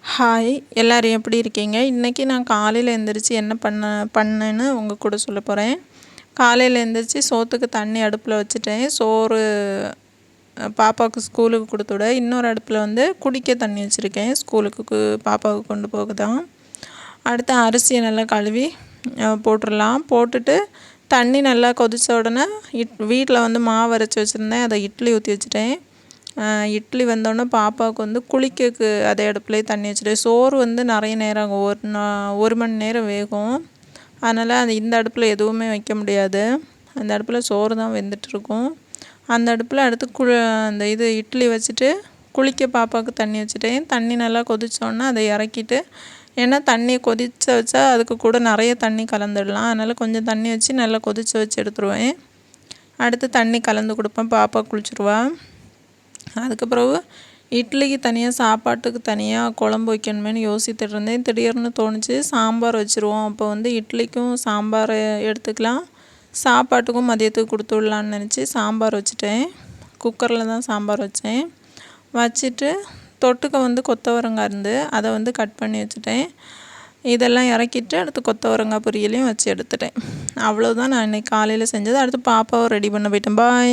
Hi எல்லோரும் எப்படி இருக்கீங்க? இன்றைக்கி நான் காலையில் எழுந்திரிச்சி என்ன பண்ணேன்னு உங்கள் கூட சொல்ல போகிறேன். காலையில் எழுந்திரிச்சி சோற்றுக்கு தண்ணி அடுப்பில் வச்சுட்டேன். சோறு பாப்பாவுக்கு ஸ்கூலுக்கு கொடுத்து விட. இன்னொரு அடுப்பில் வந்து குடிக்க தண்ணி வச்சுருக்கேன். ஸ்கூலுக்கு பாப்பாவுக்கு கொண்டு போக தான். அடுத்து அரிசியை நல்லா கழுவி போட்டுடலாம். போட்டுட்டு தண்ணி நல்லா கொதித்த உடனே வீட்டில் வந்து மாவு அரைச்சி வச்சுருந்தேன். அதை இட்லி ஊற்றி வச்சுட்டேன். இட்லி வந்தோடனே பாப்பாவுக்கு வந்து குளிக்கக்கு அதே அடுப்புலேயே தண்ணி வச்சுட்டேன். சோறு வந்து நிறைய நேரம் ஆகும். ஒரு மணி நேரம் வேகும். அதனால் இந்த அடுப்பில் எதுவுமே வைக்க முடியாது. அந்த அடுப்பில் சோறு தான் வெந்துட்டுருக்கும். அந்த அடுப்பில் அடுத்து அந்த இட்லி வச்சுட்டு குளிக்க பாப்பாவுக்கு தண்ணி வச்சுட்டேன். தண்ணி நல்லா கொதித்தோடனே அதை இறக்கிட்டு, ஏன்னா தண்ணியை கொதிக்க வச்சா அதுக்கு கூட நிறைய தண்ணி கலந்துடலாம். அதனால் கொஞ்சம் தண்ணி வச்சு நல்லா கொதிக்க வச்சு எடுத்துருவேன். அடுத்து தண்ணி கலந்து கொடுப்பேன். பாப்பா குளிச்சுருவா. அதுக்கு பிறகு இட்லிக்கு தனியாக சாப்பாட்டுக்கு தனியாக குழம்பு வைக்கணுமேனு யோசித்துட்டு இருந்தேன். திடீர்னு தோணுச்சு சாம்பார் வச்சுருவோம். அப்போ வந்து இட்லிக்கும் சாம்பார் எடுத்துக்கலாம், சாப்பாட்டுக்கும் மதியத்துக்கு கொடுத்து விடலான்னு நினச்சி சாம்பார் வச்சுட்டேன். குக்கரில் தான் சாம்பார் வச்சேன். வச்சுட்டு தொட்டுக்க வந்து கொத்தவரங்காய் இருந்து அதை வந்து கட் பண்ணி வச்சுட்டேன். இதெல்லாம் இறக்கிட்டு அடுத்து கொத்தவரங்காய் பொரியலையும் வச்சு எடுத்துட்டேன். அவ்வளோதான் நான் இன்றைக்கி காலையில் செஞ்சது. அடுத்து பாப்பாவை ரெடி பண்ண போயிட்டேன். பாய்.